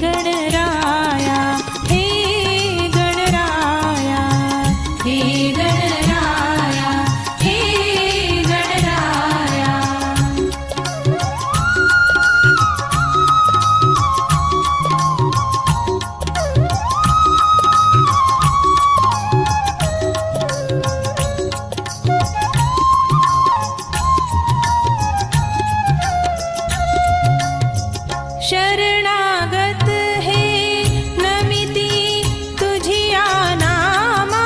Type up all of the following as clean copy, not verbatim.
गणराया हे गणराया हे गणराया हे गणराया शरणागत हे नमिती तुझिया नामा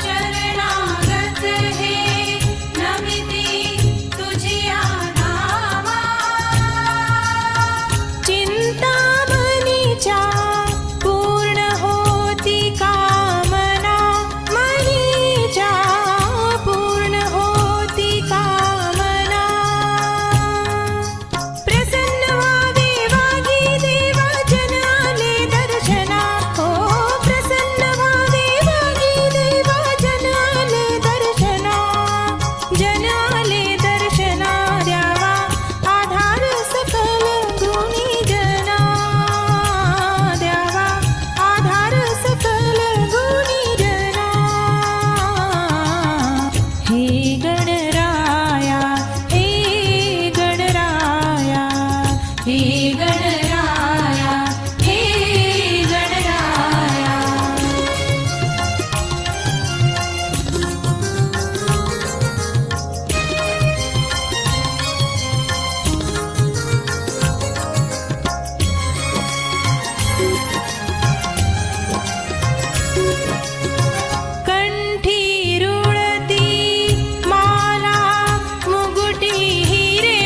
शरणागत हे नमिती तुझिया नामा चिंतामणीच्या पूर्ण होती कामना मनीच्या पूर्ण होती कामना प्रसन्न व्हावे वागी देवा जन आले दर्शना हो प्रसन्न व्हावे वागी देवा जन आले दर्शना जन आले दर्शना द्यावा आधार सकल गुणी जना द्यावा आधार सकल गुणी जना हे गणराया हे गणराया हे गणराया हे गणराया कंठी रुळती माला मुगुटी हिरे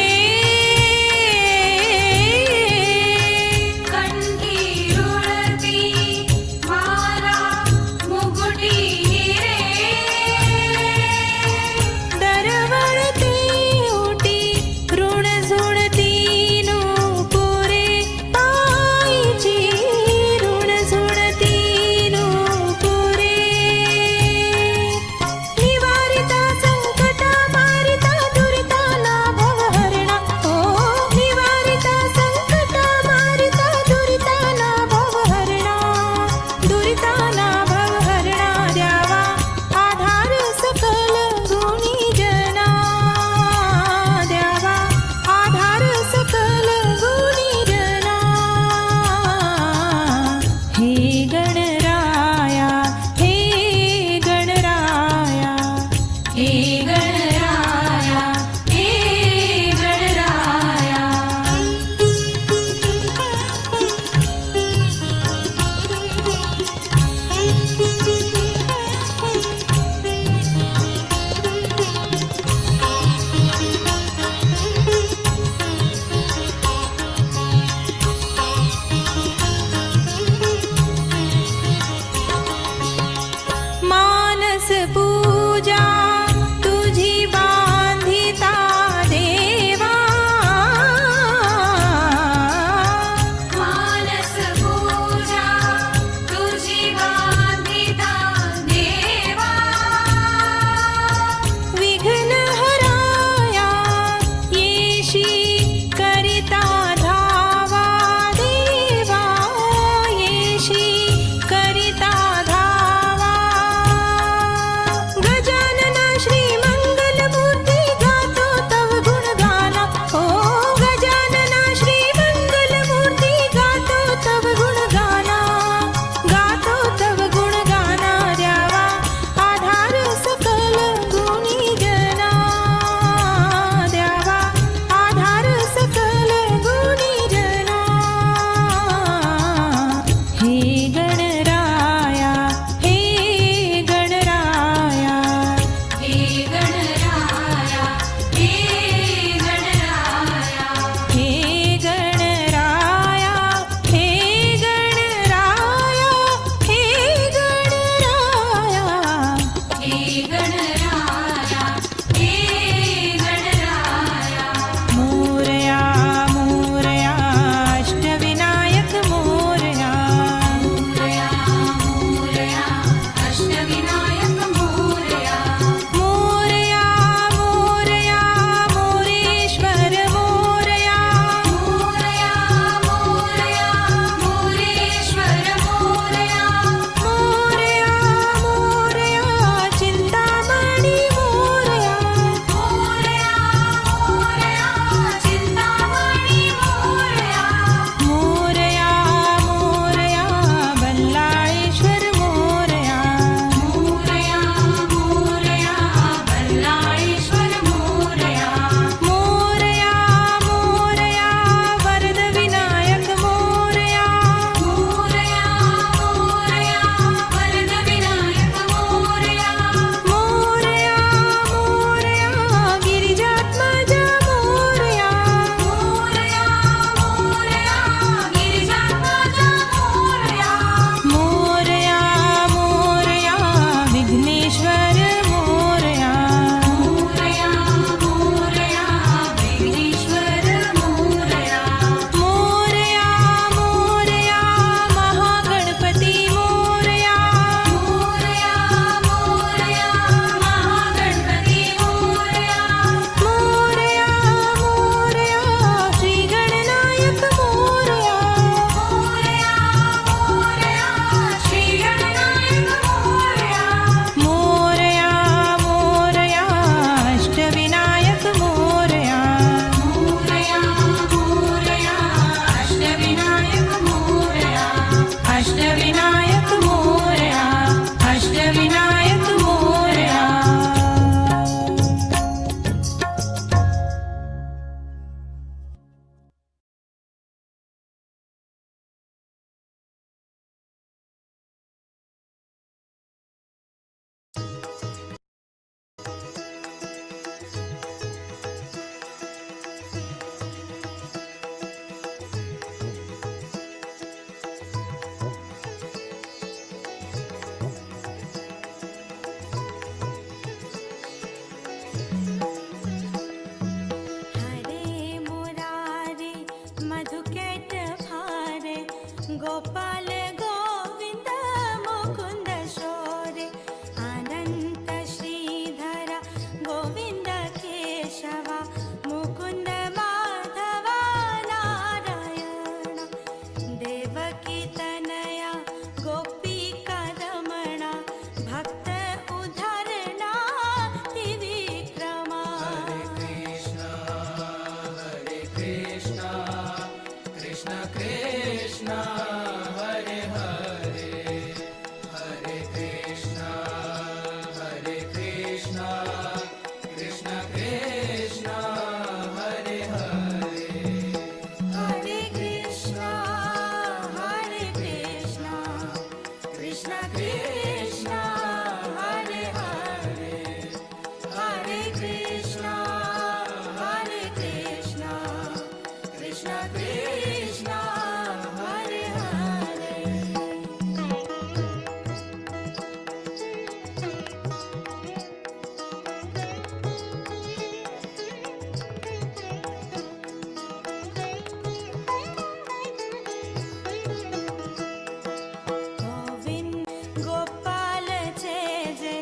मधुकैट भारे गोपाल गोविंद मुकुंद शौरे अनंत श्रीधर गोविंद केशवा मुकुंद माधव नारायण देवकी तनया गोपिका रमणा भक्त उद्धरणा Trivikrama Hare Krishna, Krishna Krishna, Hare Hare, Hare Krishna, Hare Krishna, Krishna Krishna, Hare Hare. Hare Krishna, Hare Krishna, Krishna Krishna, Hare Hare, Hare Krishna, Hare Krishna, Krishna Krishna, Hare Hare. Govind Gopal जय जय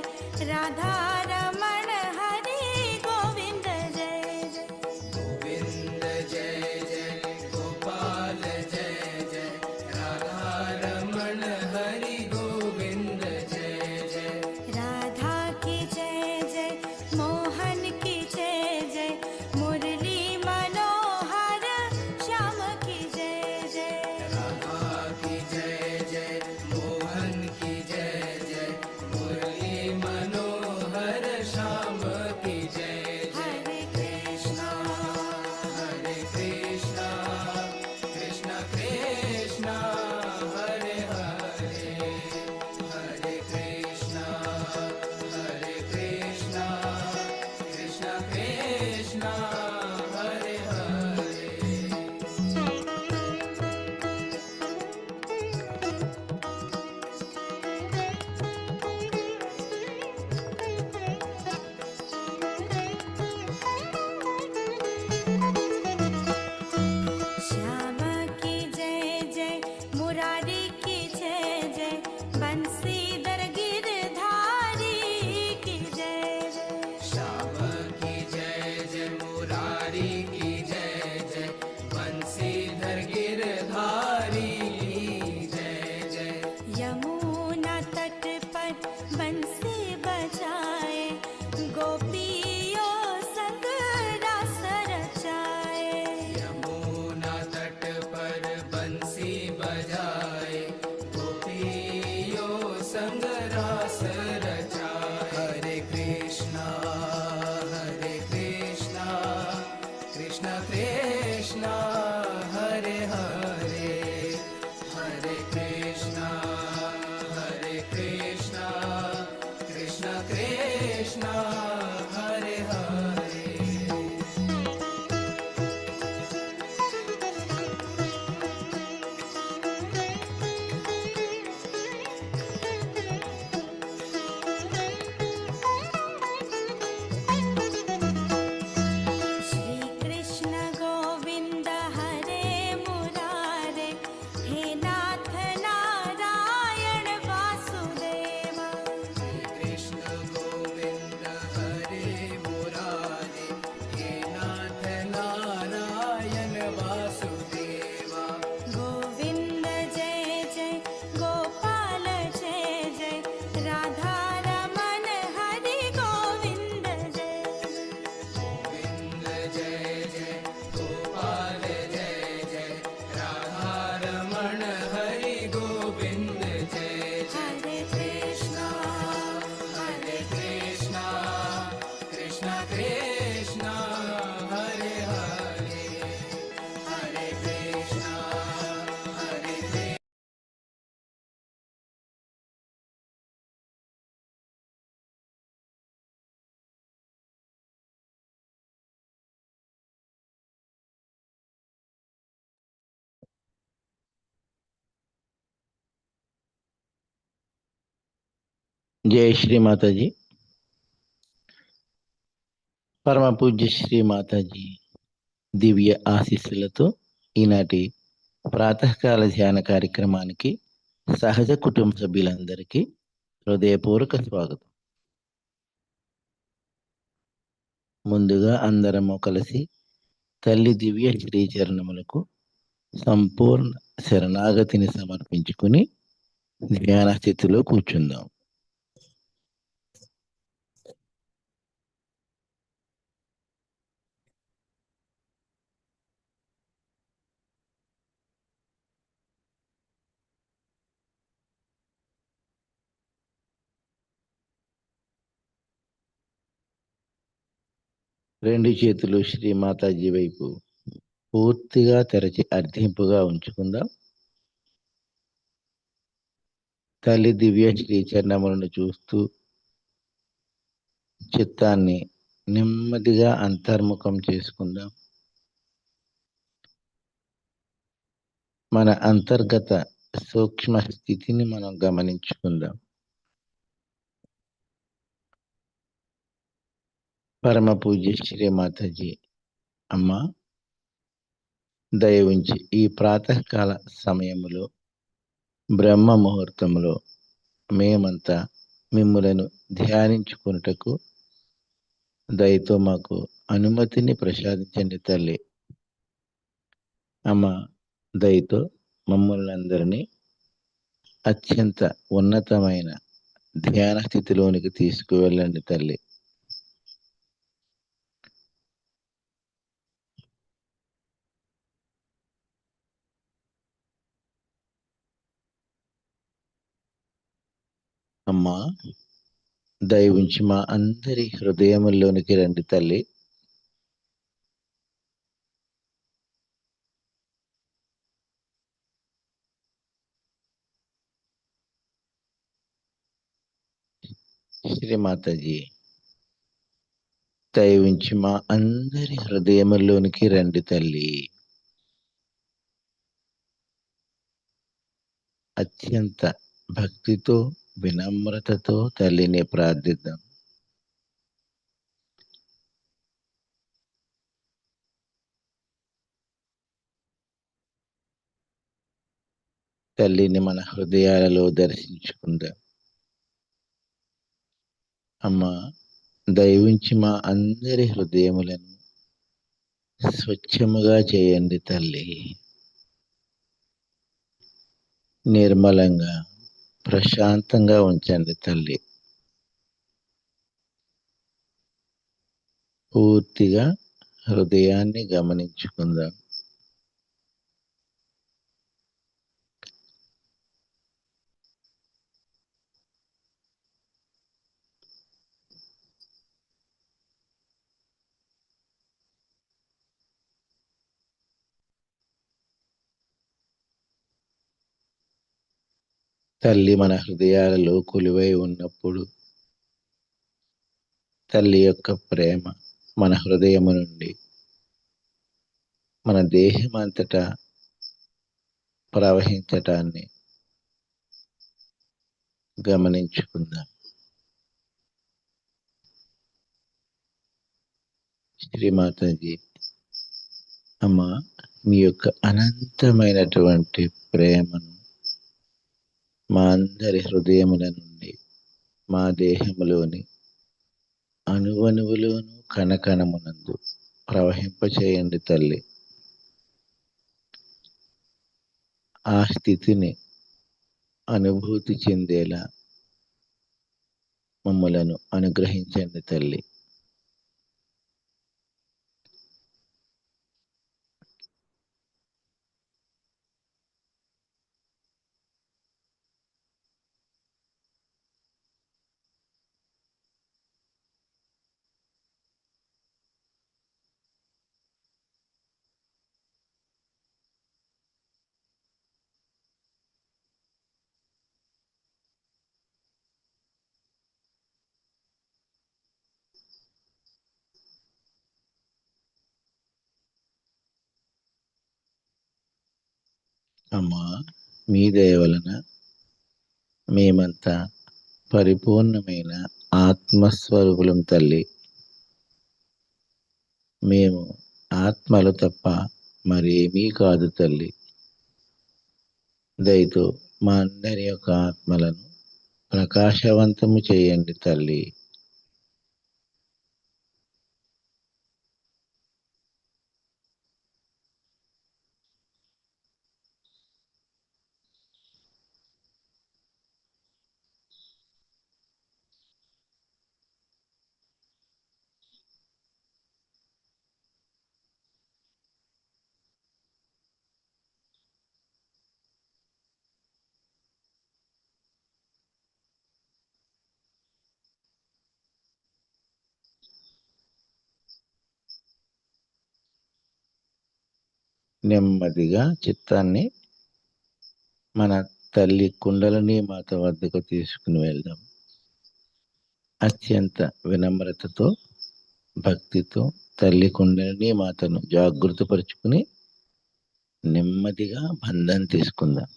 राधा रमण हरि गोविंद जय जय Govind Jai Jai, Gopal Jai Jai, Radha Raman Hari Govind Jai Jai. Radha की जय जय मोहन की जय जय मुरली मनोहर श्याम की जय जय राधा की जय जय, मोहन की जय जय, मुरली मनोहर श्याम की जय जय. हरे Krishna Krishna, Krishna Krishna, Hare Hare, Hare Krishna, Hare Krishna, Krishna Krishna, Hare Hare. Shyam की जय जय मुरारी की जय जय बंसीधर गिरधारी की जय जय श्याम की जय जय, मुरारी की जय जय, बंसीधर गिरधारी की जय जय. यमुना तट पर बंसी बजाए गोपियों संग रास रचाए यमुना तट पर बंसी बजाए, गोपियों संग रास रचाए. हरे कृष्णा, कृष्ण कृष्ण, हरे हरे, हरे कृष्णा, कृष्ण कृष्ण, हरे हरे. श्री कृष्ण गोविंद हरे मुरारे हे नाथ नारायण वासुदेवा कृष्ण गोविंद हरे मुरारे, हे नाथ नारायण वासुदेवा. गोविंद जय जय गोपाल जय जय राधा रमण हरि गोविंद जय गोविंद जय जय, गोपाल जय जय, राधा रमण हरि गोविंद जय जय. हरे कृष्णा कृष्ण कृष्ण, हरे हरे, हरे कृष्णा, हरे कृष्ण. जय श्री माता जी. పరమ పూజ్య శ్రీ మాతాజీ దివ్య ఆశీస్సులతో ఈనాటి ప్రాతకాల ధ్యాన కార్యక్రమానికి సహజ కుటుంబ సభ్యులందరికీ హృదయపూర్వక స్వాగతం. ముందుగా అందరము కలిసి తల్లి దివ్య శ్రీచరణములకు సంపూర్ణ శరణాగతిని సమర్పించుకుని ధ్యాన స్థితిలో కూర్చుందాం. రెండు చేతులు శ్రీ మాతాజీ వైపు పూర్తిగా తెరచి అర్థింపుగా ఉంచుకుందాం. తల్లి దివ్య శ్రీచరణములను చూస్తూ చిత్తాన్ని నెమ్మదిగా అంతర్ముఖం చేసుకుందాం. మన అంతర్గత సూక్ష్మ స్థితిని మనం గమనించుకుందాం. పరమ పూజ్య శ్రీ మాతాజీ అమ్మ, దయ ఉంచి ఈ ప్రాతకాల సమయములో బ్రహ్మ ముహూర్తంలో మేమంతా మిమ్ములను ధ్యానించుకున్నటకు దయతో మాకు అనుమతిని ప్రసాదించండి తల్లి. అమ్మ, దయతో మమ్మల్ని అందరినీ అత్యంత ఉన్నతమైన ధ్యాన స్థితిలోనికి తీసుకువెళ్ళండి తల్లి. అమ్మా, దయ ఉంచి మా అందరి హృదయముల్లోనికి రండి తల్లి. శ్రీ మాతాజీ, దయ ఉంచి మా అందరి హృదయముల్లోనికి రండి తల్లి. అత్యంత భక్తితో వినమ్రతతో తల్లిని ప్రార్థిద్దాం. తల్లిని మన హృదయాలలో దర్శించుకుందాం. అమ్మ, దయ ఉంచి మా అందరి హృదయములను స్వచ్ఛముగా చేయండి తల్లి. నిర్మలంగా ప్రశాంతంగా ఉంచండి తల్లి. పూర్తిగా హృదయాన్ని గమనించుకుందాం. తల్లి మన హృదయాలలో కొలువై ఉన్నప్పుడు తల్లి యొక్క ప్రేమ మన హృదయము నుండి మన దేహం అంతటా ప్రవహించటాన్ని గమనించుకుందాం. శ్రీమాతాజీ అమ్మ, మీ యొక్క అనంతమైనటువంటి ప్రేమను మా అందరి హృదయముల నుండి మా దేహములోని అణువణువులోను కణకణమునందు ప్రవహింపచేయండి తల్లి. ఆ స్థితిని అనుభూతి చెందేలా మమ్మలను అనుగ్రహించండి తల్లి. అమ్మా, మీ దయ వలన మేమంతా పరిపూర్ణమైన ఆత్మస్వరూపులం తల్లి. మేము ఆత్మలు తప్ప మరేమీ కాదు తల్లి. దయతో మా అందరి యొక్క ఆత్మలను ప్రకాశవంతము చేయండి తల్లి. నెమ్మదిగా చిత్తాన్ని మన తల్లి కుండలిని మాత వద్దకు తీసుకుని వెళ్దాం. అత్యంత వినమ్రతతో, భక్తితో తల్లి కుండలిని మాతను జాగృతపరుచుకుని నెమ్మదిగా బంధం తీసుకుందాం.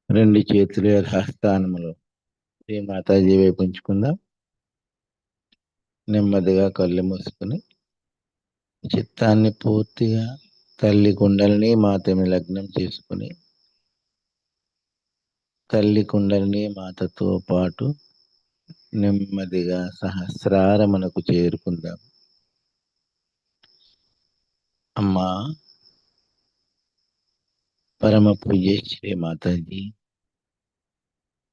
రెండు చేతుల హస్తానములు శ్రీ మాతాజీ వైపు ఉంచుకుందాం. నెమ్మదిగా కళ్ళు మూసుకుని చిత్తాన్ని పూర్తిగా తల్లి కుండలిని మాతని లగ్నం చేసుకుని తల్లి కుండలిని మాతతో పాటు నెమ్మదిగా సహస్రారమునకు చేరుకుందాం. అమ్మా పరమ పూజ్య శ్రీ మాతాజీ,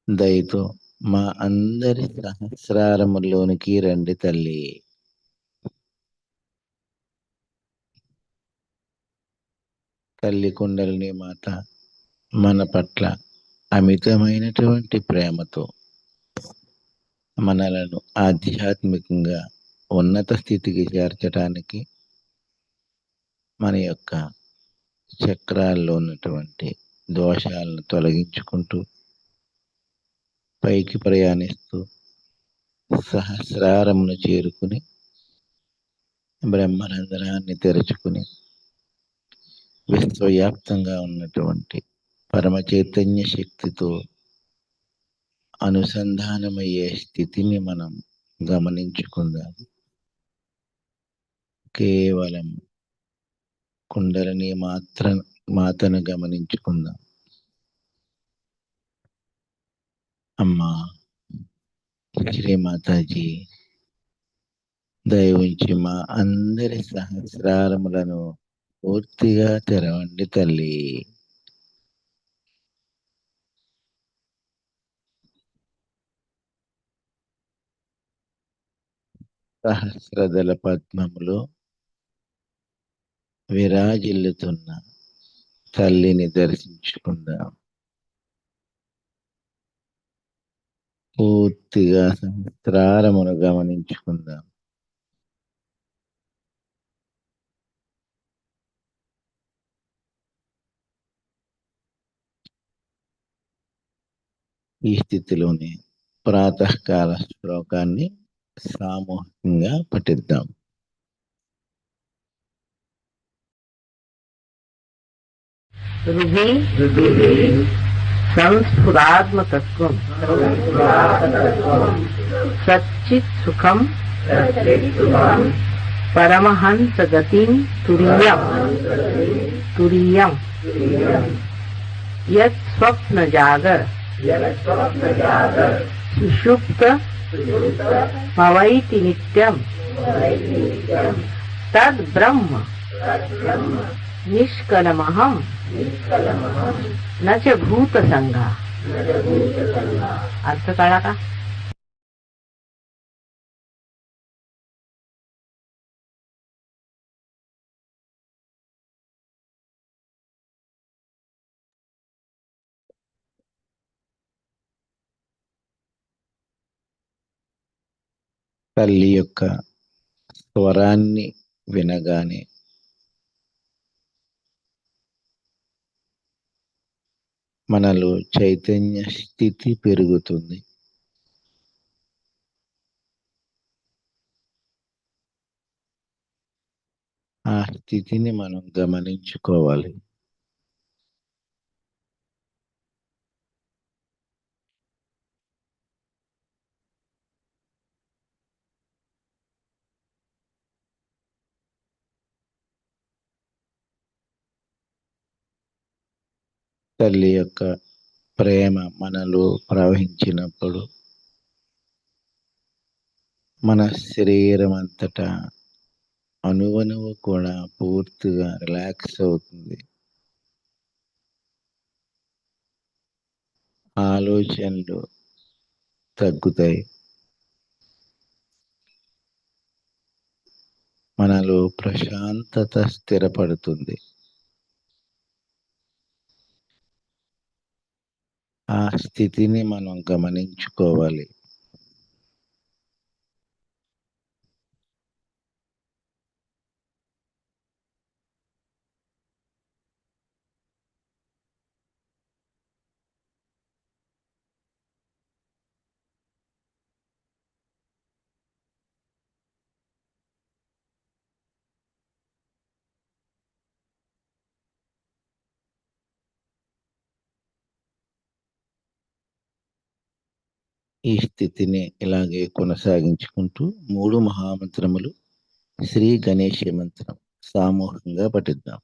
దయతో మా అందరి సహస్రారములోనికి రండి తల్లి. తల్లి కుండలిని మాత మన పట్ల అమితమైనటువంటి ప్రేమతో మనలను ఆధ్యాత్మికంగా ఉన్నత స్థితికి చేర్చడానికి మన యొక్క చక్రాల్లో ఉన్నటువంటి దోషాలను తొలగించుకుంటూ పైకి ప్రయాణిస్తూ సహస్రారమును చేరుకుని బ్రహ్మరంధ్రాన్ని తెరుచుకుని విశ్వవ్యాప్తంగా ఉన్నటువంటి పరమ చైతన్య శక్తితో అనుసంధానమయ్యే స్థితిని మనం గమనించుకుందాం. కేవలం కుండలిని మాతను గమనించుకుందాం. అమ్మా శ్రీ మాతాజీ, దయ ఉంచి మా అందరి సహస్రారములను పూర్తిగా తెరవండి తల్లి. సహస్రదళ పద్మములో విరాజిల్లుతున్న తల్లిని దర్శించుకుందాం. పూర్తిగా సహస్రారమును గమనించుకుందాం. ఈ స్థితిలోనే ప్రాతకాల శ్లోకాన్ని సామూహికంగా పఠిద్దాం. సంస్ఫురాత్మతత్వం సచ్చిత్ సుఖం పరమహంస గతిం తురీయం యత్ స్వప్న జాగర సుషుప్త భవైతి నిత్యం తద్ బ్రహ్మ निष्कलमहं न च भूतसंगा. अर्थ कळला का? తల్లి యొక్క స్వరాన్ని వినగానే మనలో చైతన్య స్థితి పెరుగుతుంది. ఆ స్థితిని మనం గమనించుకోవాలి. తల్లి యొక్క ప్రేమ మనలో ప్రవహించినప్పుడు మన శరీరం అంతటా అణువణువు కూడా పూర్తిగా రిలాక్స్ అవుతుంది. ఆలోచనలు తగ్గుతాయి. మనలో ప్రశాంతత స్థిరపడుతుంది. ఆ స్థితిని మనం గమనించుకోవాలి. ఈ స్థితిని ఇలాగే కొనసాగించుకుంటూ 3 మహామంత్రములు శ్రీ గణేశ మంత్రం సామూహికంగా పఠిద్దాం.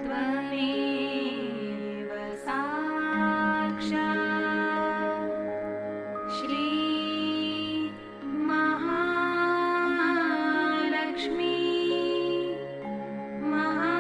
त्वमेव साक्षात् श्री महालक्ष्मी महा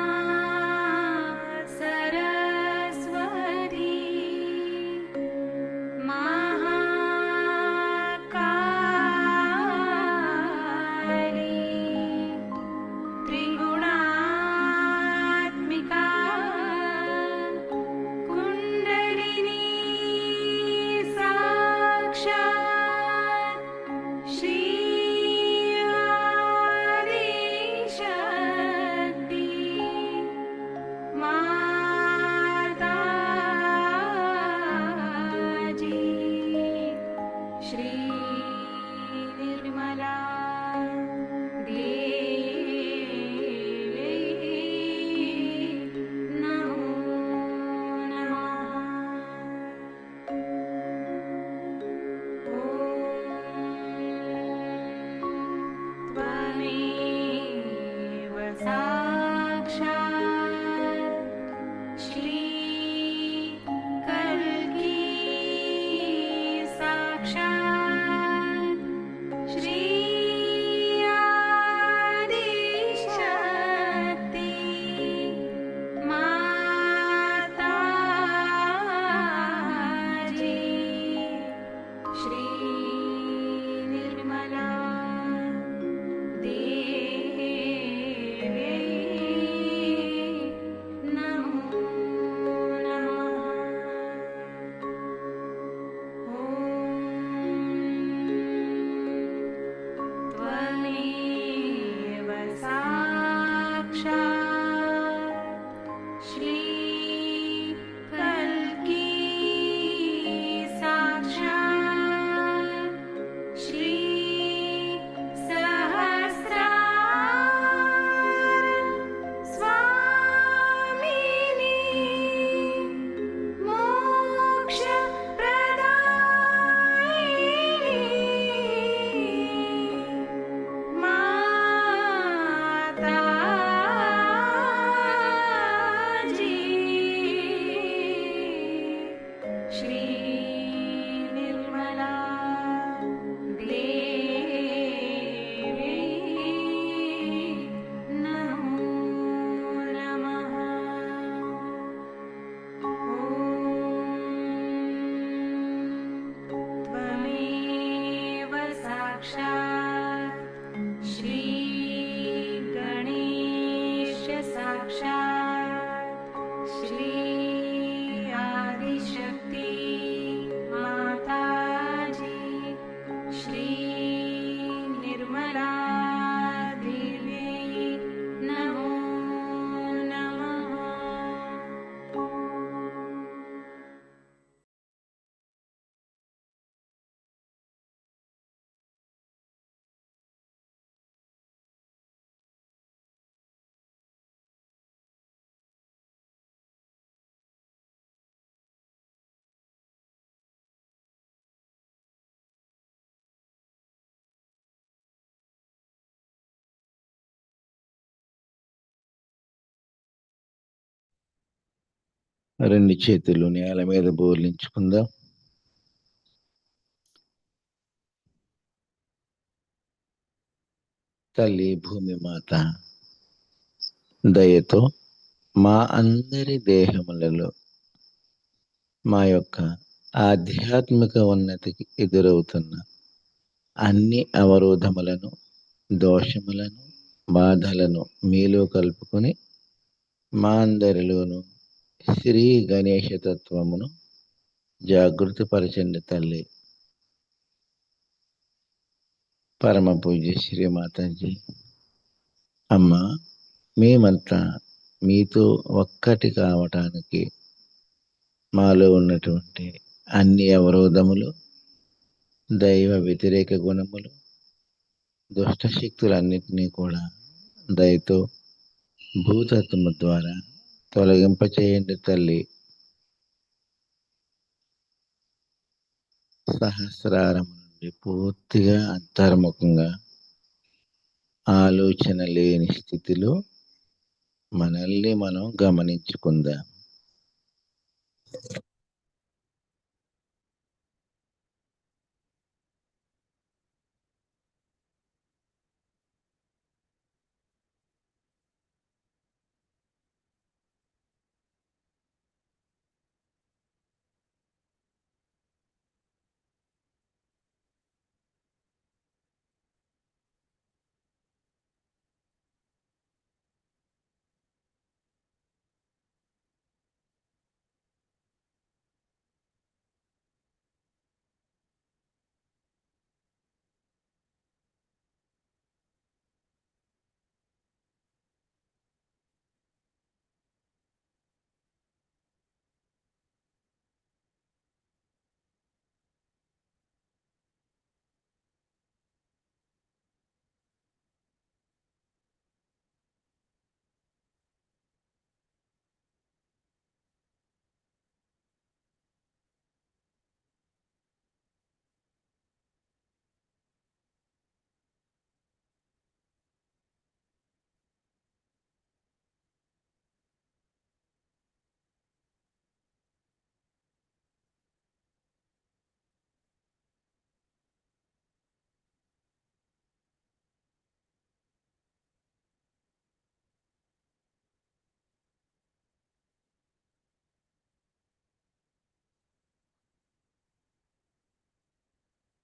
రెండు చేతులు నేల మీద బోర్లించుకుందాం. తల్లి భూమి మాత దయతో మా అందరి దేహములలో మా యొక్క ఆధ్యాత్మిక ఉన్నతికి ఎదురవుతున్న అన్ని అవరోధములను, దోషములను, బాధలను మీలో కలుపుకొని మా అందరిలోను శ్రీ గణేశ తత్వమును జాగృతపరచండి తల్లి. పరమ పూజ్య శ్రీ మాతాజీ. అమ్మ, మేమంతా మీతో ఒక్కటి కావటానికి మాలో ఉన్నటువంటి అన్ని అవరోధములు, దైవ వ్యతిరేక గుణములు, దుష్టశక్తులన్నిటినీ కూడా దయతో భూతత్వము ద్వారా తొలగింపచేయండి తల్లి. సహస్రారం నుండి పూర్తిగా అంతర్ముఖంగా ఆలోచన లేని స్థితిలో మనల్ని మనం గమనించుకుందాం.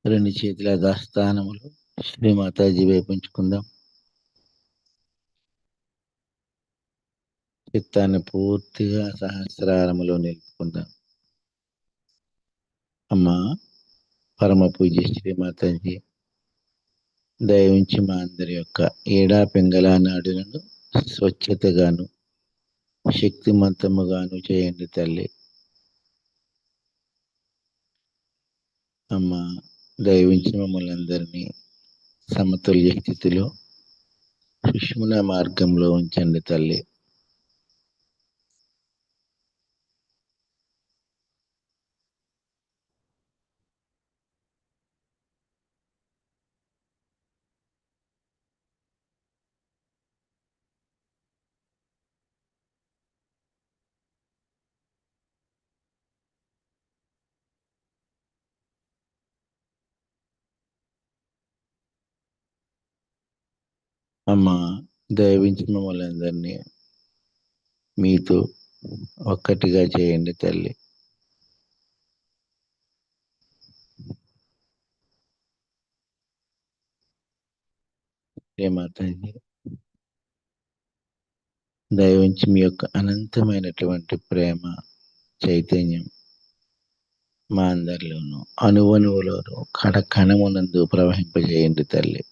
రెండు చేతుల దాస్థానములు శ్రీ మాతాజీ వైపు ఉంచుకుందాం. చిత్తాన్ని పూర్తిగా సహస్రారములో నిలుపుకుందాం. అమ్మా, పరమ పూజ్య శ్రీ మాతాజీ, దయవుంచి మా అందరి యొక్క ఏడా పింగళ నాడులను స్వచ్ఛతగాను శక్తిమంతముగాను చేయండి తల్లి. అమ్మా, దయవుంచి మమ్మల్ని అందరినీ సమతుల్య స్థితిలో సుష్మున మార్గంలో ఉంచండి తల్లి. అమ్మా, దయవించి మమ్మల్ని అందరినీ మీతో ఒక్కటిగా చేయండి తల్లి. మాతాజీ, దయవించి మీ యొక్క అనంతమైనటువంటి ప్రేమ చైతన్యం మా అందరిలోనూ అణువణువులోనూ కణమునందు ప్రవహింపజేయండి తల్లి.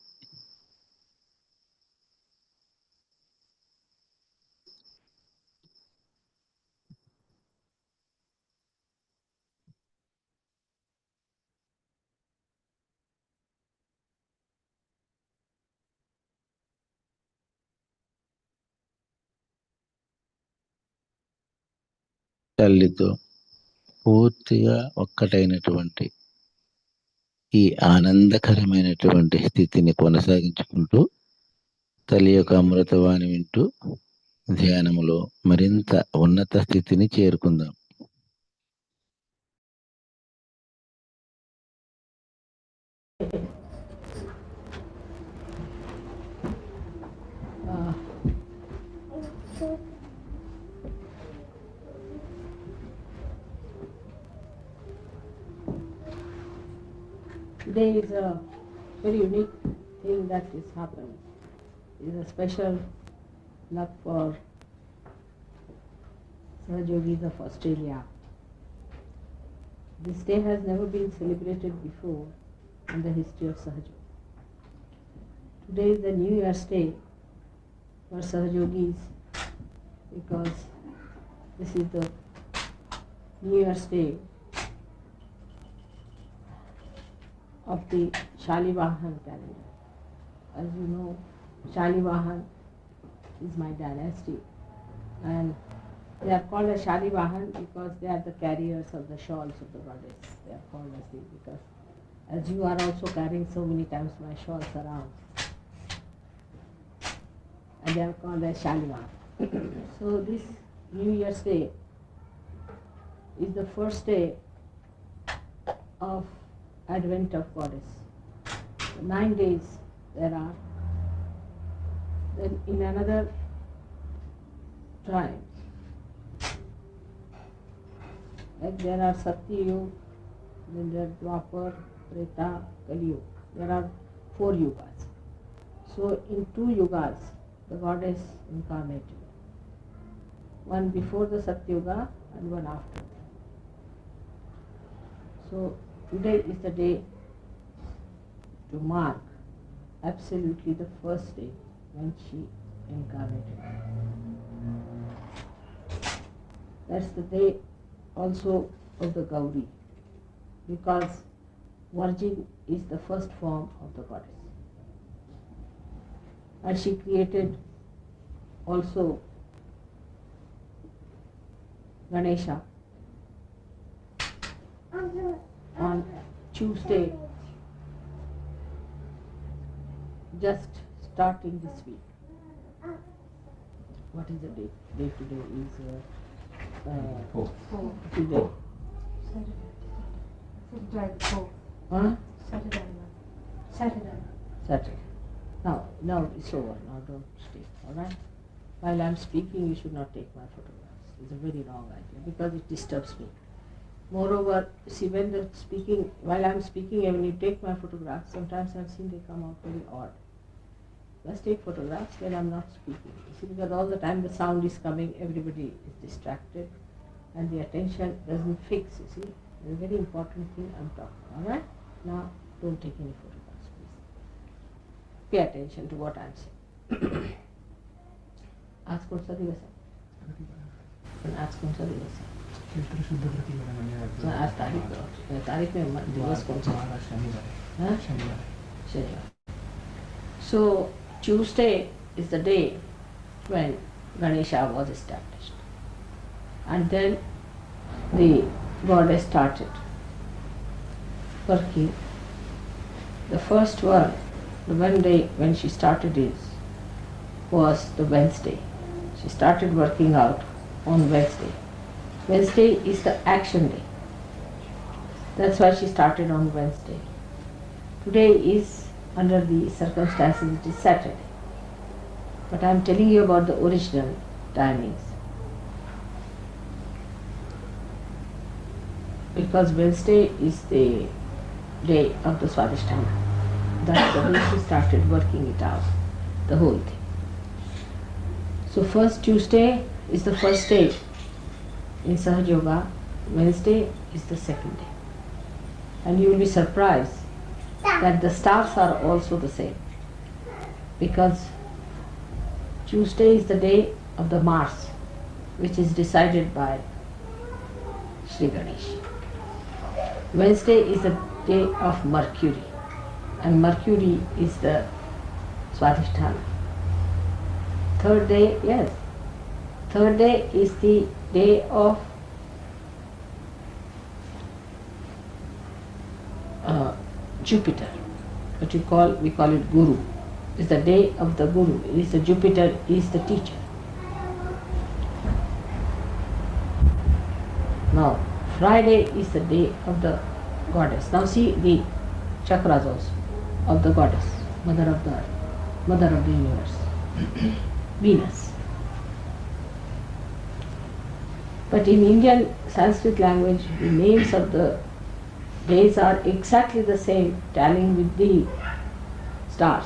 తల్లితో పూర్తిగా ఒక్కటైనటువంటి ఈ ఆనందకరమైనటువంటి స్థితిని కొనసాగించుకుంటూ తల్లి యొక్క అమృతవాణి వింటూ ధ్యానములో మరింత ఉన్నత స్థితిని చేరుకుందాం. Today is a very unique thing that is happened. It is a special luck for Sahajogis of Australia. This day has never been celebrated before in the history of Sahaja. Today is the New Year's Day for Sahajogis because this is the New Year's Day of the Shalivahan calendar. As you know, Shalivahan is my dynasty, and they are called as Shalivahan because they are the carriers of the shawls of the goddess. They are called as these because as you are also carrying so many times my shawls around, and they are called as Shalivahan. So this New Year's Day is the first day of Advent of Goddess. 9 days there are. Then in another time, like there are Satyayug, then there are Dwapar, Treta, Kaliyug. There are 4 yugas. So in 2 yugas, the goddess incarnated. One before the Satyuga and one after. So today is the day to mark absolutely the first day when she incarnated. That's the day also of the Gauri, because Virgin is the first form of the goddess. And she created also Ganesha on Tuesday, just starting this week. What is the date? Date today is today. Saturday. Now it's over. Now don't stay. All right. While I'm speaking, you should not take my photographs. It's a very wrong idea because it disturbs me. Moreover, see, while I'm speaking, and when you take my photographs, sometimes I've seen they come out very odd. Let's take photographs when I'm not speaking. You see, because all the time the sound is coming, everybody is distracted, and the attention doesn't fix, you see. It's a very important thing I'm talking. All right? Now, don't take any photographs, please. Pay attention to what I'm saying. आज कौन सा दिवस है? आज कौन सा दिवस है? आज तारीख में दिवस कौन सा है? शनिवार. So Tuesday is the day when Ganesha was established, and then the goddess started working. The first one, the one day when she started was the Wednesday. She started working out on Wednesday. Wednesday is the action day. That's why she started on Wednesday. Today is, under the circumstances, it is Saturday. But I am telling you about the original timings. Because Wednesday is the day of the Swadhisthana. That's the day she started working it out, the whole thing. So first Tuesday is the first day in Sahaja Yoga, Wednesday is the second day. And you will be surprised that the stars are also the same, because Tuesday is the day of the Mars, which is decided by Shri Ganesh. Wednesday is the day of Mercury, and Mercury is the Swadhisthana. Third day is the day of Jupiter. We call it Guru. It's the day of the Guru. It is the Jupiter is the teacher. Now Friday is the day of the goddess. Now see the chakras also of the goddess, mother of the earth, mother of the universe, Venus. But in Indian Sanskrit language, the names of the days are exactly the same, tallying with the stars.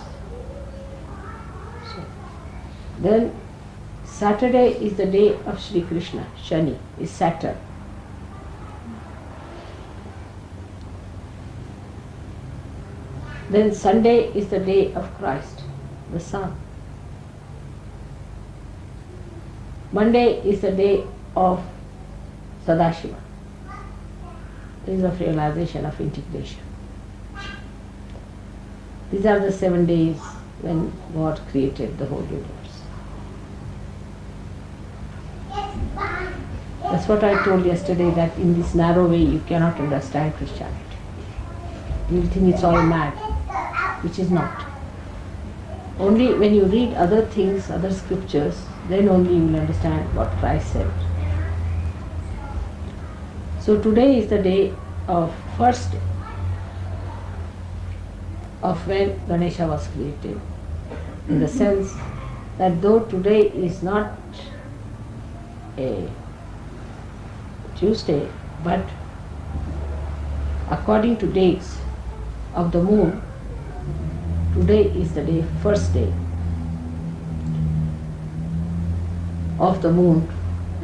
So, then Saturday is the day of Shri Krishna. Shani is Saturn. Then Sunday is the day of Christ, the Son. Monday is the day of Sadashiva, days of realization, of integration. These are the 7 days when God created the whole universe. That's what I told yesterday, that in this narrow way you cannot understand Christianity. You will think it's all mad, which is not. Only when you read other things, other scriptures, then only you will understand what Christ said. So today is the day of first of when Ganesha was created, in the sense that though today is not a Tuesday, but according to dates of the moon, today is the day, first day of the moon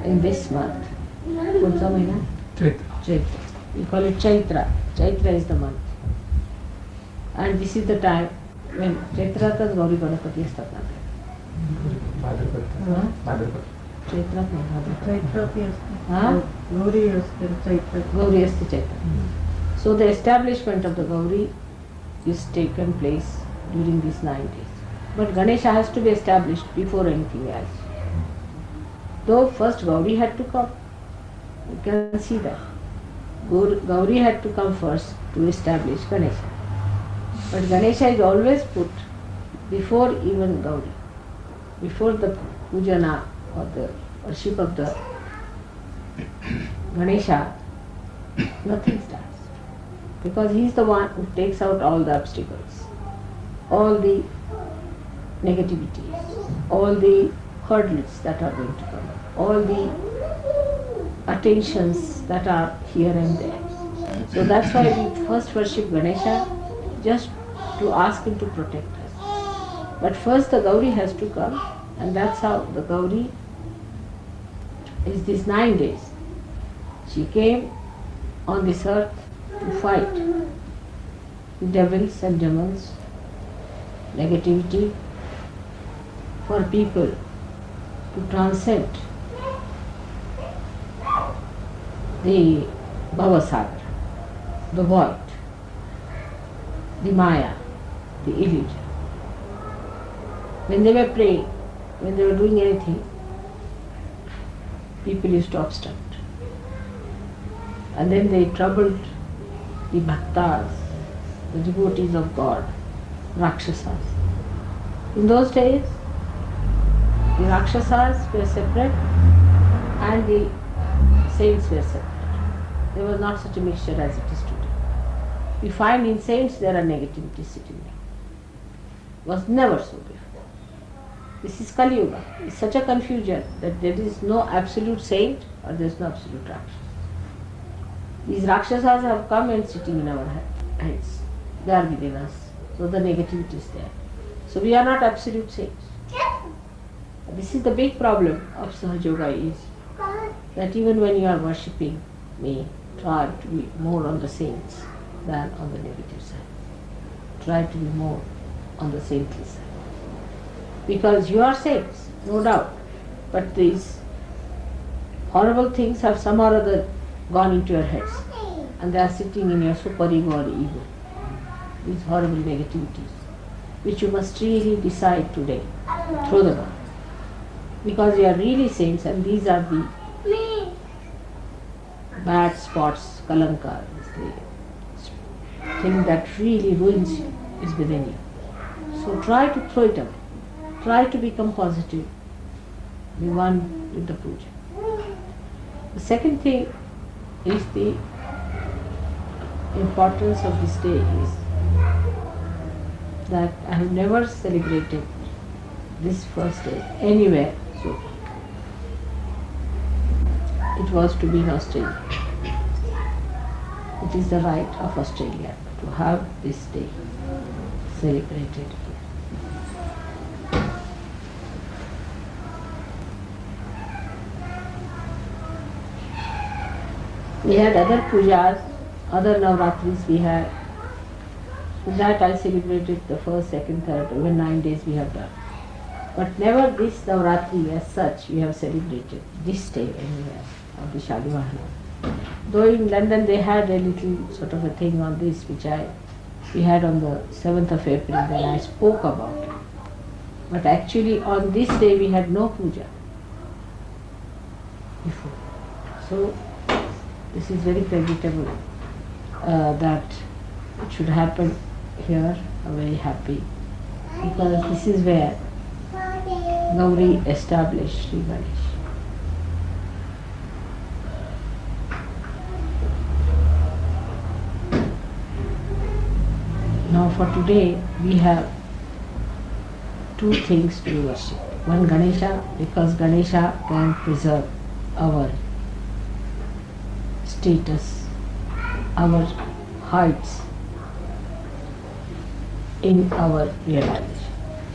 in this month. What's the month? Chaitra. We call it Chaitra. Chaitra is the month. And this is the time when Chaitra tas Gauri Ganapati स्थापना Chaitra Gauri asti Chaitra. So the establishment of the Gauri is taken place during these 9 days. But Ganesha has to be established before anything else. Though first Gauri had to come, you can see that. Gauri had to come first to establish Ganesha. But Ganesha is always put before even Gauri, before the pujana or the worship of the Ganesha, nothing starts. Because he is the one who takes out all the obstacles, all the negativities, all the hurdles that are going to come, all the attentions that are here and there. So that's why we first worship Ganesha, just to ask him to protect us. But first the Gauri has to come, and that's how the Gauri is these 9 days. She came on this earth to fight devils and demons, negativity, for people to transcend the Bhavasagar, the void, the Maya, the illusion. When they were praying, when they were doing anything, people used to obstruct. And then they troubled the bhaktas, the devotees of God, Rakshasas. In those days, the Rakshasas were separate and the saints were separate. There was not such a mixture as it is today. We find in saints there are negativity sitting there. It was never so before. This is Kali Yuga. It's such a confusion that there is no absolute saint or there is no absolute Rakshasa. These Rakshasas have come and sitting in our heads. They are within us. So the negativity is there. So we are not absolute saints. This is the big problem of Sahaja Yoga, is that even when you are worshipping me, try to be more on the saints than on the negative side. Try to be more on the saintly side. Because you are saints, no doubt. But these horrible things have somehow or other gone into your heads. And they are sitting in your super ego or ego. These horrible negativities, which you must really decide today. Throw them out. Because you are really saints, and these are the bad spots, kalanka, the thing that really ruins you is within you. So try to throw it away. Try to become positive. Be one with the puja. The second thing is the importance of this day is that I have never celebrated this first day anywhere so far. It was to be in Australia. It is the right of Australia to have this day celebrated here. We had other pujas, other Navratris we had. That I celebrated the first, second, third, even 9 days we have done. But never this Navratri as such we have celebrated this day anywhere of the Shalivahana. Though in London they had a little sort of a thing on this which we had on the 7th of April, then I spoke about it. But actually on this day we had no puja before. So this is very creditable that it should happen here. I'm very happy because this is where Gauri established Shri Ganesh. Now for today we have two things to worship. One Ganesha, because Ganesha can preserve our status, our heights in our realization.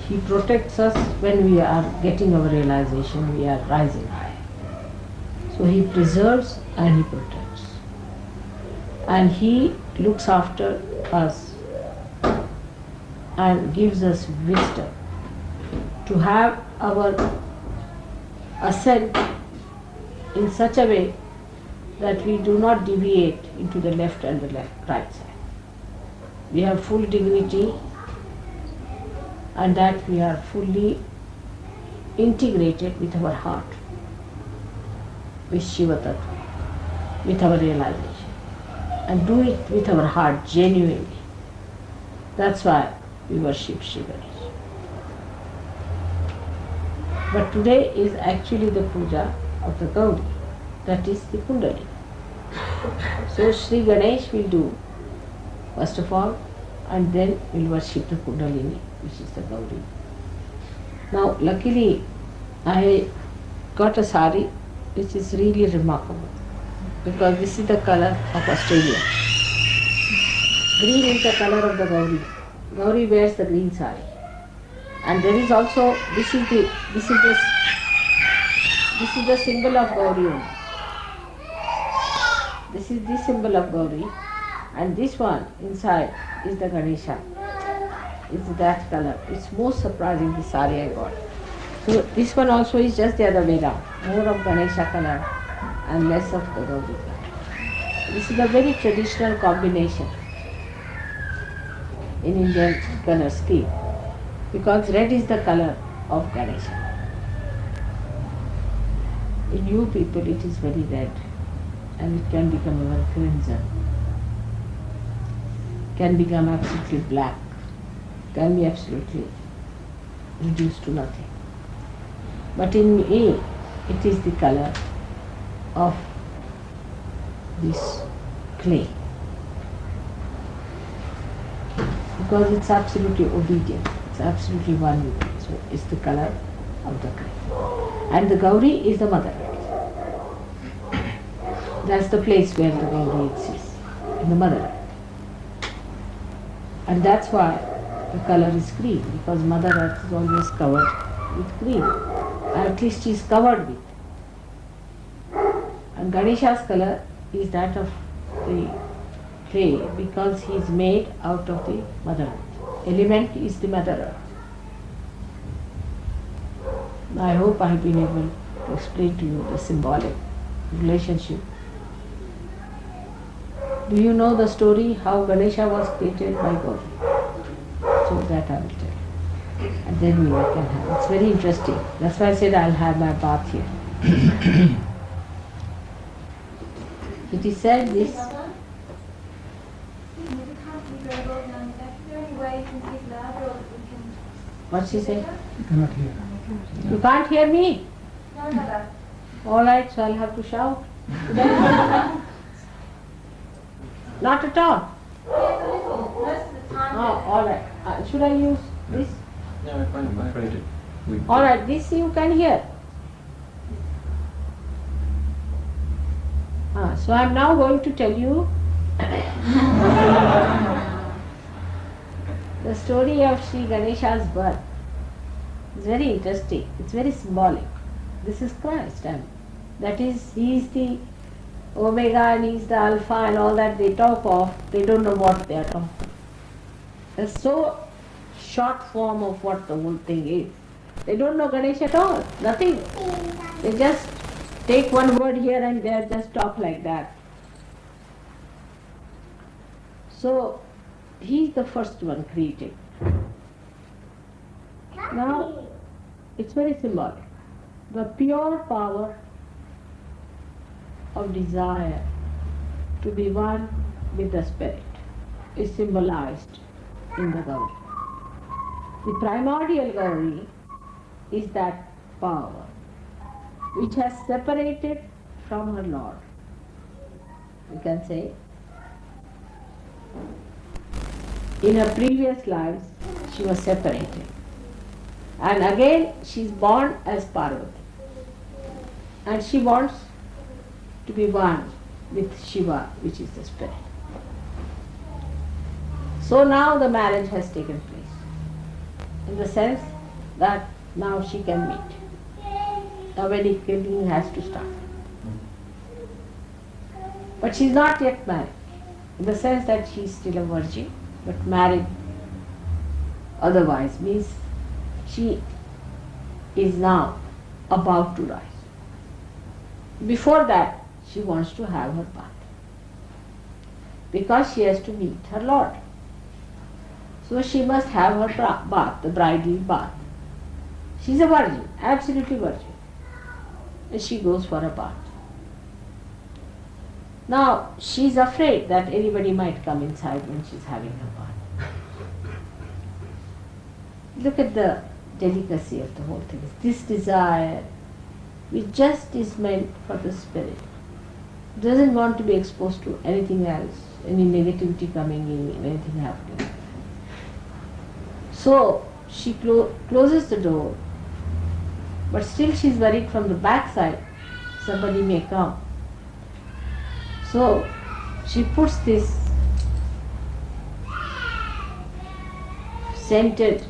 He protects us when we are getting our realization, we are rising high. So he preserves and he protects. And he looks after us and gives us wisdom to have our ascent in such a way that we do not deviate into the left and the right side. We have full dignity and that we are fully integrated with our heart, with Shiva Tattva, with our realization, and do it with our heart genuinely. That's why we worship Shri Ganesh. But today is actually the puja of the Gauri, that is the Kundalini. So Shri Ganesh will do first of all, and then we'll worship the Kundalini, which is the Gauri. Now luckily I got a sari which is really remarkable because this is the color of Australia. Green is the color of the Gauri. Gauri wears the green sari. And there is also this is the symbol of Gauri only. This is the symbol of Gauri, and this one inside is the Ganesha. It's that color. It's most surprising, the sari I got. So this one also is just the other way round. More of Ganesha color and less of the Gauri color. This is a very traditional combination in Indian color scheme because red is the color of Ganesha. In you people it is very red and it can become even crimson, can become absolutely black, can be absolutely reduced to nothing. But in me, it is the color of this clay. Because it's absolutely obedient, it's absolutely one with it. So it's the color of the clay. And the Gauri is the mother. That's the place where the Gauri exists, in the mother. And that's why the color is green, because Mother Earth is always covered with green. At least she is covered with. And Ganesha's color is that of the clay because he is made out of the Mother Earth. Element is the Mother Earth. I hope I have been able to explain to you the symbolic relationship. Do you know the story how Ganesha was created by God? So that I will tell you. And then we can have. It's very interesting. That's why I said I'll have my bath here. It is said this. What she said? Cannot hear. You can't hear me? All right, so I'll have to shout. Not at all. Oh, all right. Should I use this? No, I'm afraid it. All right, this you can hear. So I'm now going to tell you The story of Sri Ganesha's birth is very interesting. It's very symbolic. This is Christ, and that is, he is the Omega and he is the Alpha and all that they talk of. They don't know what they are talking. It's so short form of what the whole thing is. They don't know Ganesh at all. Nothing. They just take one word here and there, just talk like that. So he's the first one created. Now it's very symbolic. The pure power of desire to be one with the Spirit is symbolized in the Gauri. The primordial Gauri is that power which has separated from her Lord. We can say, in her previous lives she was separated, and again she is born as Parvati, and she wants to be one with Shiva, which is the Spirit. So now the marriage has taken place, in the sense that now she can meet. The wedding has to start. But she is not yet married, in the sense that she is still a virgin, but married otherwise means she is now about to rise. Before that, she wants to have her bath, because she has to meet her Lord. So she must have her bath, the bridal bath. She is a virgin, absolutely virgin, and she goes for a bath. Now she is afraid that anybody might come inside when she is having her bath. Look at the delicacy of the whole thing. This desire, which just is meant for the spirit, doesn't want to be exposed to anything else, any negativity coming in, anything happening. So she closes the door, but still she is worried from the back side somebody may come. So she puts this scented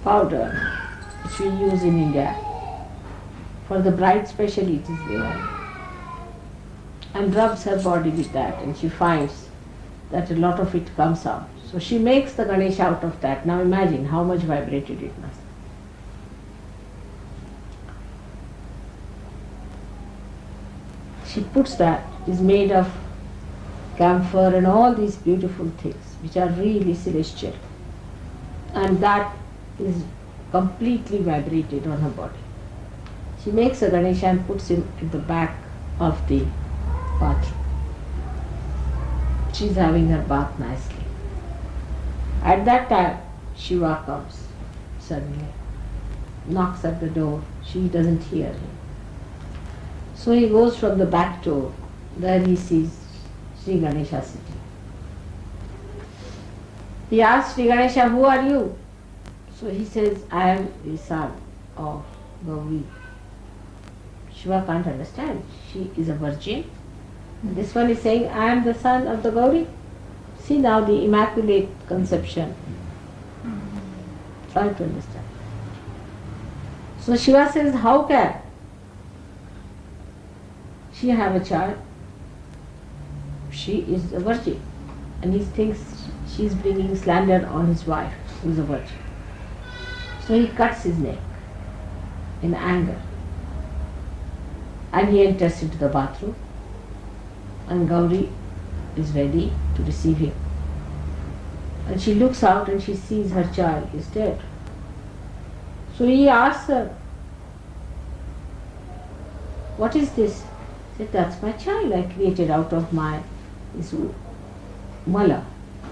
powder which we use in India. For the bride specially it is there, and rubs her body with that, and she finds that a lot of it comes out. So she makes the Ganesh out of that. Now imagine how much vibrated it must. She puts that, it is made of camphor and all these beautiful things which are really celestial, and that is completely vibrated on her body. She makes a Ganesha and puts him at the back of the bathroom. She is having her bath nicely. At that time, Shiva comes suddenly, knocks at the door. She doesn't hear him. So he goes from the back door. There he sees Sri Ganesha sitting. He asks Sri Ganesha, "Who are you?" So he says, "I am the son of Gauri." Shiva can't understand. She is a virgin. And this one is saying, "I am the son of the Gauri." See now the immaculate conception. Try to understand. So Shiva says, "How can she have a child? She is a virgin." And he thinks she is bringing slander on his wife, who is a virgin. So he cuts his neck in anger. And he enters into the bathroom, and Gauri is ready to receive him. And she looks out and she sees her child is dead. So he asks her, "What is this?" She said, "That's my child. I created out of my this mala,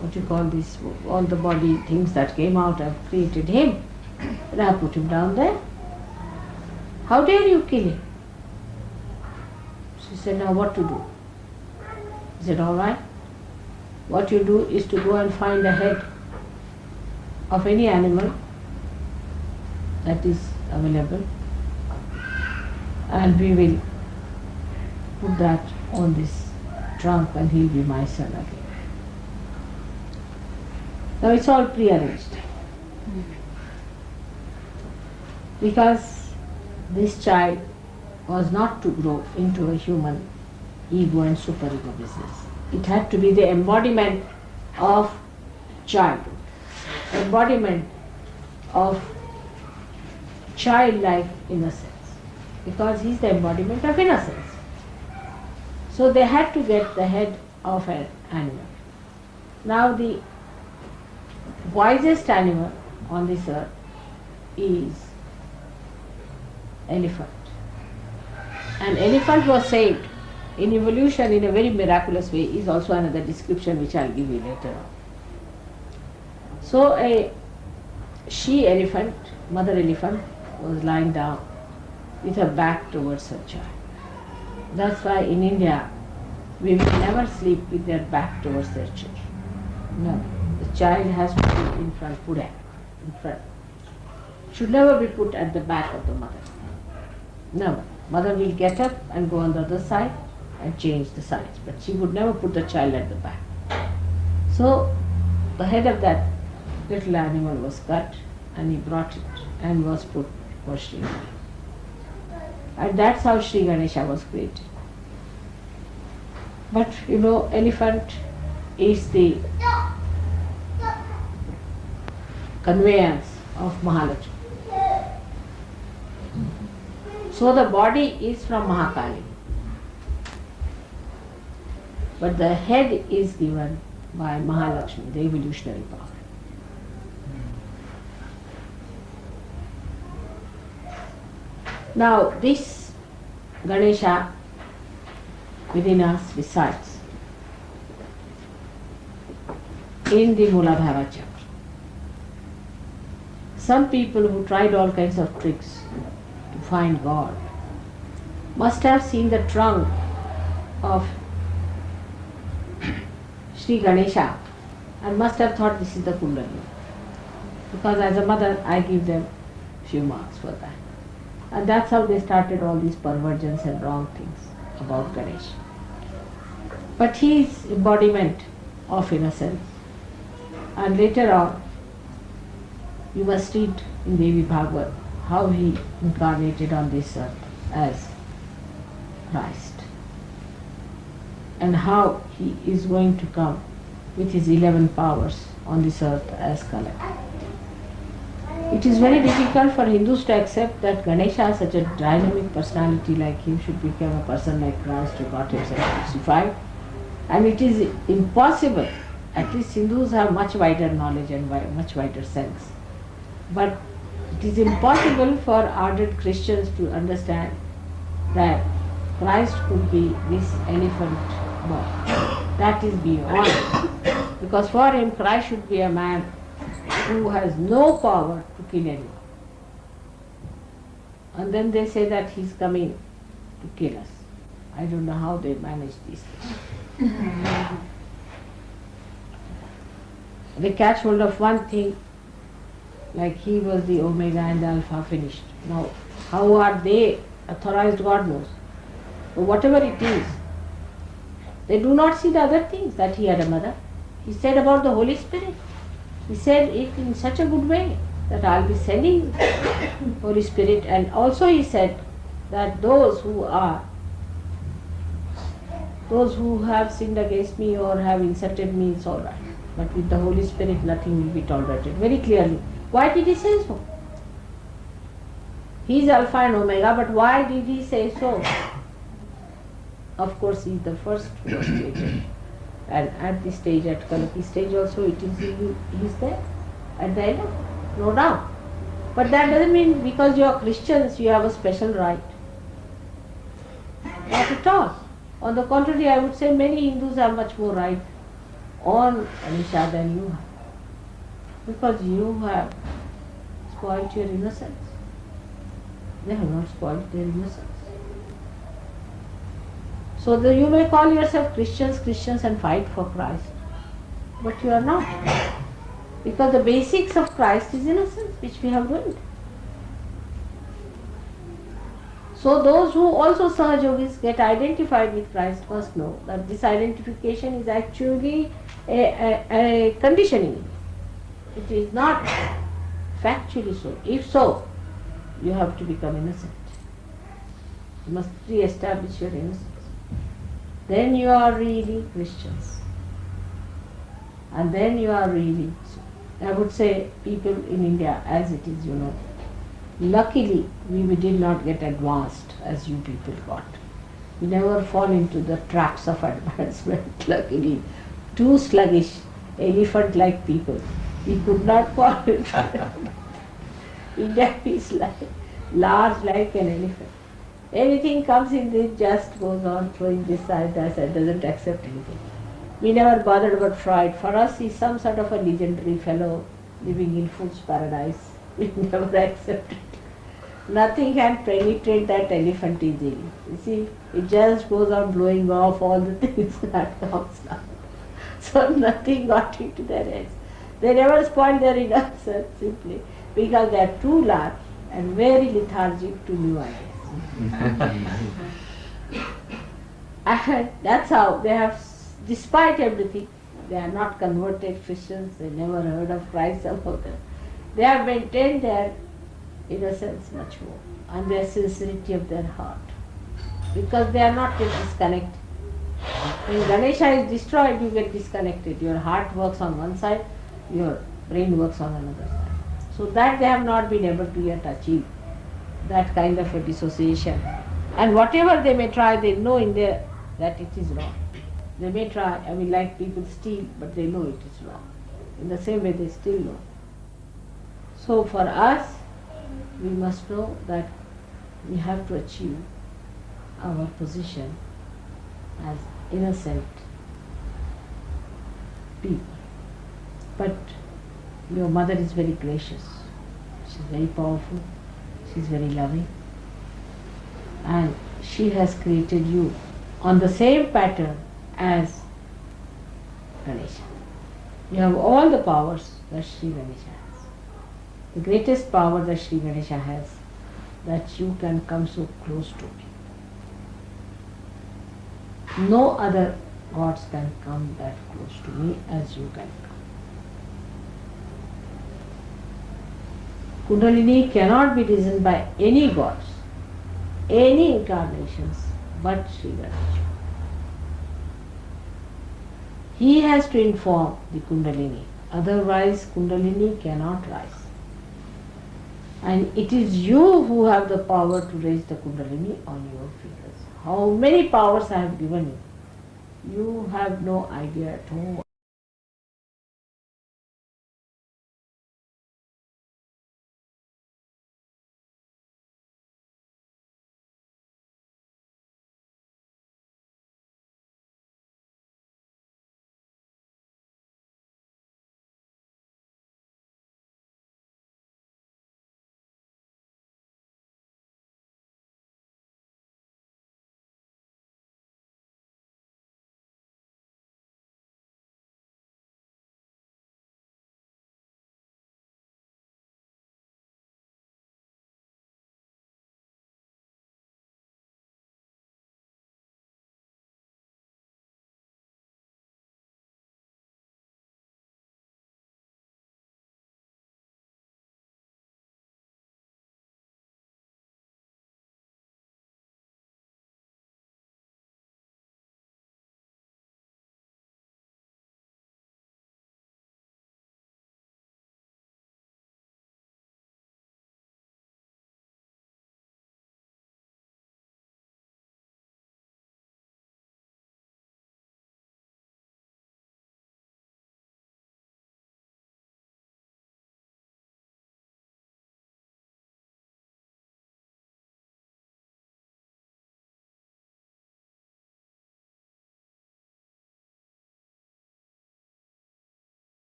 what you call this, all the body things that came out. I've created him, and I put him down there. How dare you kill him?" She said, "Now what to do?" He said, "All right. What you do is to go and find the head of any animal that is available, and we will put that on this drunk and he'll be my son again. Now it's all prearranged. Because this child was not to grow into a human ego and superego business. It had to be the embodiment of childhood, embodiment of childlike innocence, because he's the embodiment of innocence. So they had to get the head of an animal. Now the wisest animal on this earth is elephant. An elephant was saved in evolution in a very miraculous way is also another description which I'll give you later on. So a she-elephant, mother elephant, was lying down with her back towards her child. That's why in India we will never sleep with their back towards their children. No, the child has to be in front, put in front. Should never be put at the back of the mother. Never. Mother will get up and go on the other side and change the sides, but she would never put the child at the back. So the head of that little animal was cut and he brought it and was put for Shri. And that's how Shri Ganesha was created. But you know, elephant is the conveyance of Mahalakshmi. So the body is from Mahakali, but the head is given by Mahalakshmi, the evolutionary power. Now this Ganesha within us resides in the Muladhara chakra. Some people who tried all kinds of tricks to find God must have seen the trunk of Shri Ganesha and must have thought this is the Kundalini. Because as a mother I give them few marks for that. And that's how they started all these perversions and wrong things about Ganesha. But he is embodiment of innocence. And later on, you must read in Devi Bhagavad how he incarnated on this earth as Christ. And how he is going to come with his 11 powers on this earth as Kala. It is very difficult for Hindus to accept that Ganesha, such a dynamic personality like him, should become a person like Christ who got himself crucified. And it is impossible, at least Hindus have much wider knowledge and much wider sense. But it is impossible for ardent Christians to understand that Christ could be this elephant boy. That is beyond. Because for him, Christ should be a man who has no power to kill anyone. And then they say that he's coming to kill us. I don't know how they manage these things. They catch hold of one thing, like he was the Omega and the Alpha finished. Now, how are they authorized, God knows. But whatever it is, they do not see the other things, that he had a mother. He said about the Holy Spirit. He said it in such a good way that I'll be sending Holy Spirit, and also he said that those who have sinned against me or have insulted me, it's all right. But with the Holy Spirit nothing will be tolerated. Very clearly. Why did he say so? He is Alpha and Omega, but why did he say so? Of course, he is the first who was created. And at this stage, at Kalaki stage also, it is he is there at the end, no doubt. But that doesn't mean because you are Christians you have a special right. Not at all. On the contrary, I would say many Hindus have much more right on Ganesha than you have. Because you have spoiled your innocence. They have not spoiled their innocence. So you may call yourself Christians and fight for Christ. But you are not. Because the basics of Christ is innocence, which we have learned. So those who also Sahajogis get identified with Christ must know that this identification is actually a conditioning. It is not factually so. If so, you have to become innocent. You must re-establish your innocence. Then you are really Christians. And then you are really, I would say, people in India, as it is, luckily we did not get advanced as you people got. We never fall into the traps of advancement, luckily. Too sluggish, elephant-like people. We could not fall into that. India is large like an elephant. Anything comes in, it just goes on throwing this side, that side, doesn't accept anything. We never bothered about Freud. For us, he's some sort of a legendary fellow living in fool's paradise. We never accepted. Nothing can penetrate that elephant easily. You see, it just goes on blowing off all the things that comes out. So nothing got into their heads. They never spoil their innocence simply because they are too large and very lethargic to new ideas. And that's how they have, despite everything, they are not converted Christians, they never heard of Christ, some of them. They have maintained their innocence much more and their sincerity of their heart because they are not yet disconnected. When Ganesha is destroyed, you get disconnected. Your heart works on one side, your brain works on another side. So that they have not been able to yet achieve, that kind of a dissociation. And whatever they may try, they know in there that it is wrong. They may try, like people steal, but they know it is wrong. In the same way they still know. So for us, we must know that we have to achieve our position as innocent people. But your mother is very gracious. She's very powerful. She's very loving. And she has created you on the same pattern as Ganesha. You have all the powers that Shri Ganesha has. The greatest power that Shri Ganesha has, that you can come so close to me. No other gods can come that close to me as you can come. Kundalini cannot be risen by any gods, any incarnations, but Shri Ganesha. He has to inform the Kundalini, otherwise Kundalini cannot rise. And it is you who have the power to raise the Kundalini on your fingers. How many powers I have given you, you have no idea at all.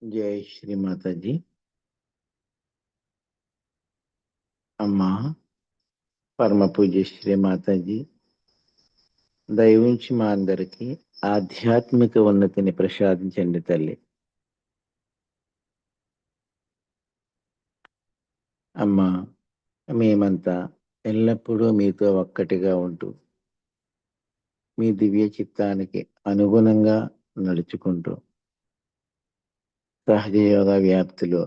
జై శ్రీ మాతాజీ. అమ్మా పరమ పూజ్య శ్రీ మాతాజీ, దయవుంచి మా అందరికి ఆధ్యాత్మిక ఉన్నతిని ప్రసాదించండి తల్లి. అమ్మా మేమంతా ఎల్లప్పుడూ మీతో ఒక్కటిగా ఉంటూ మీ దివ్య చిత్తానికి అనుగుణంగా నడుచుకుంటూ సహజ యోగ వ్యాప్తిలో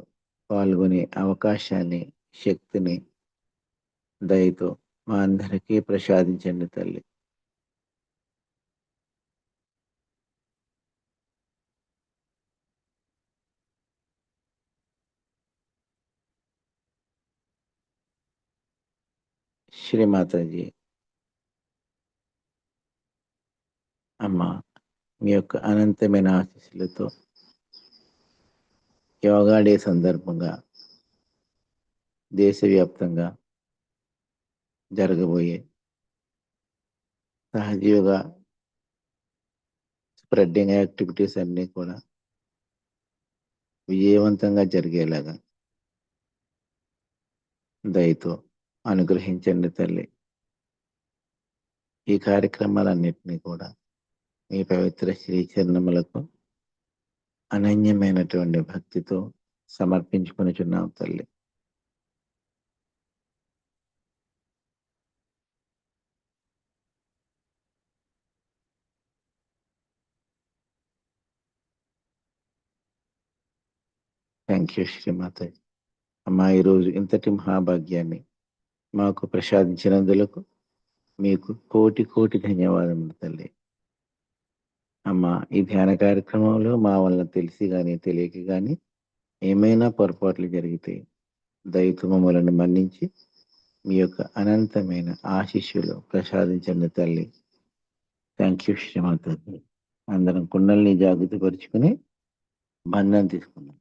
పాల్గొనే అవకాశాన్ని, శక్తిని దయతో మా అందరికీ ప్రసాదించండి తల్లి. శ్రీమాతాజీ. అమ్మా మీ యొక్క అనంతమైన ఆశీస్సులతో యోగా డే సందర్భంగా దేశవ్యాప్తంగా జరగబోయే సహజయోగ స్ప్రెడ్డింగ్ యాక్టివిటీస్ అన్నీ కూడా విజయవంతంగా జరిగేలాగా దయతో అనుగ్రహించండి తల్లి. ఈ కార్యక్రమాలన్నింటినీ కూడా మీ పవిత్ర శ్రీ చరణములకు అనన్యమైనటువంటి భక్తితో సమర్పించుకొనిచున్నాం తల్లి. Thank you Shri Mataji. అమ్మా ఈరోజు ఇంతటి మహాభాగ్యాన్ని మాకు ప్రసాదించినందులకు మీకు కోటి కోటి ధన్యవాదములు తల్లి. అమ్మా ఈ ధ్యాన కార్యక్రమంలో మా వలన తెలిసి కానీ తెలియక కానీ ఏమైనా పొరపాట్లు జరిగితే దయతో మమ్మల్ని మన్నించి మీ యొక్క అనంతమైన ఆశీస్సులు ప్రసాదించండి తల్లి. Thank you Shri Mataji. అందరం కుండల్ని జాగృతి పరుచుకుని బంధం తీసుకున్నాం.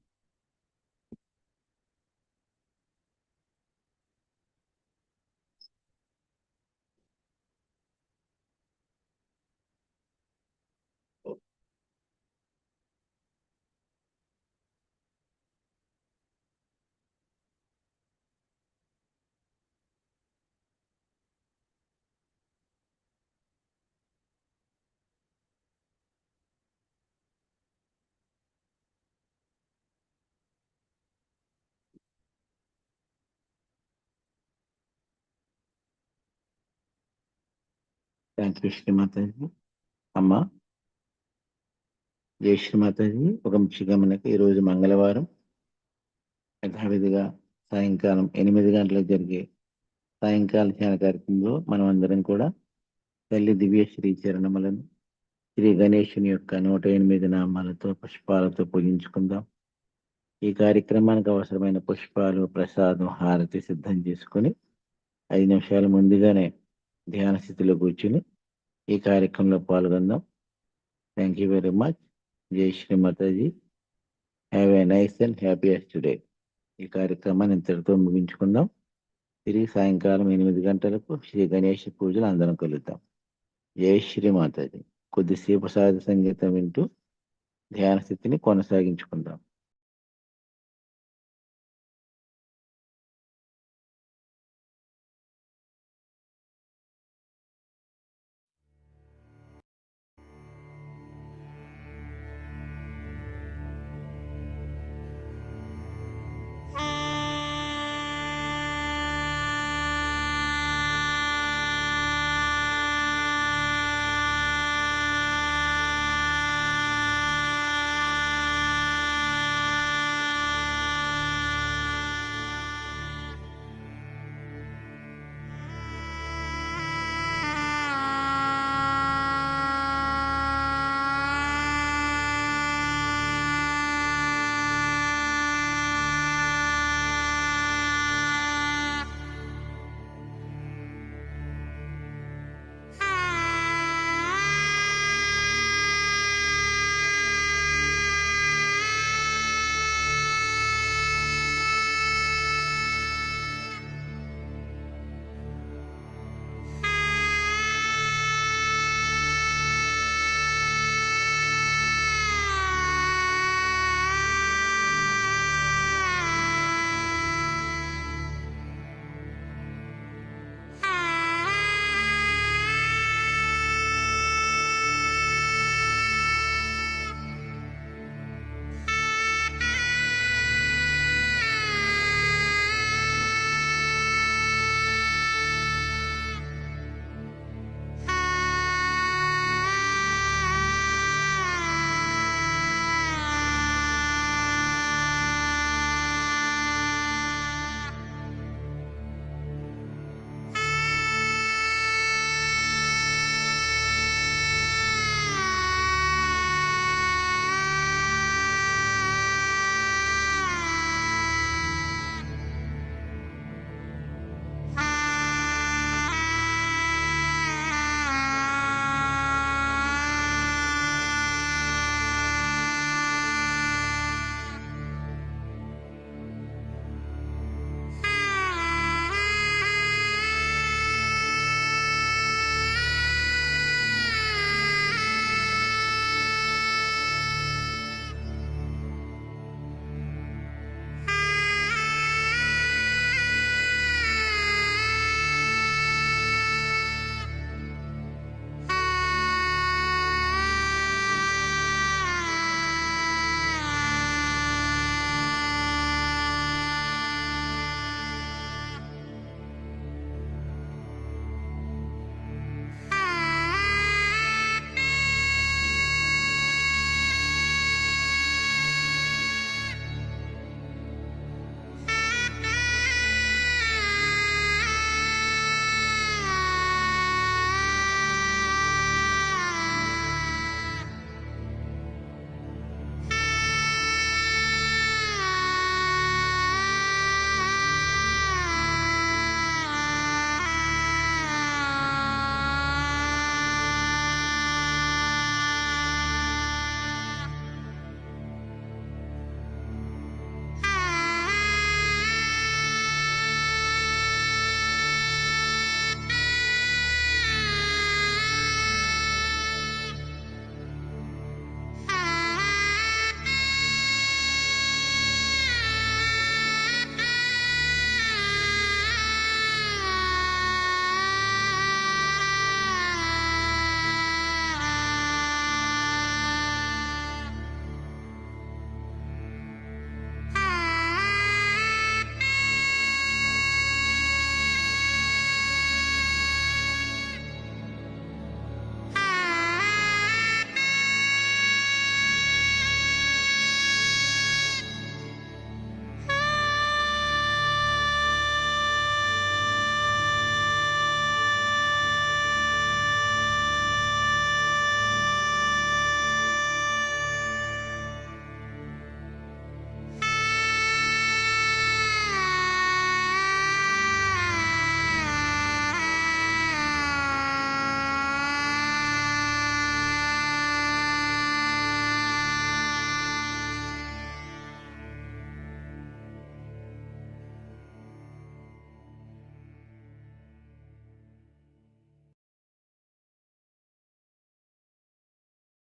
Thank you Shri Mataji. అమ్మా జై శ్రీమాతాజీ. ఒక ముఖ్య గమనిక, ఈరోజు మంగళవారం యథావిధిగా సాయంకాలం 8 గంటలకు జరిగే సాయంకాల ధ్యాన కార్యక్రమంలో మనం అందరం కూడా తల్లి దివ్య శ్రీ చరణములను శ్రీ గణేశుని యొక్క 108 నామాలతో పుష్పాలతో పూజించుకుందాం. ఈ కార్యక్రమానికి అవసరమైన పుష్పాలు, ప్రసాదం, హారతి సిద్ధం చేసుకుని 5 నిమిషాల ముందుగానే ధ్యాన స్థితిలో కూర్చుని ఈ కార్యక్రమంలో పాల్గొందాం. Thank you very much. జై Shri Mataji. Have a nice and happiest day. ఈ కార్యక్రమాన్ని ఇంతటితో ముగించుకుందాం. తిరిగి సాయంకాలం 8 గంటలకు శ్రీ గణేష్ పూజలు అందరం కలుద్దాం. జై శ్రీ మాతాజీ. కొద్దిసేపు సాధు సంగీతం వింటూ ధ్యాన స్థితిని కొనసాగించుకుందాం.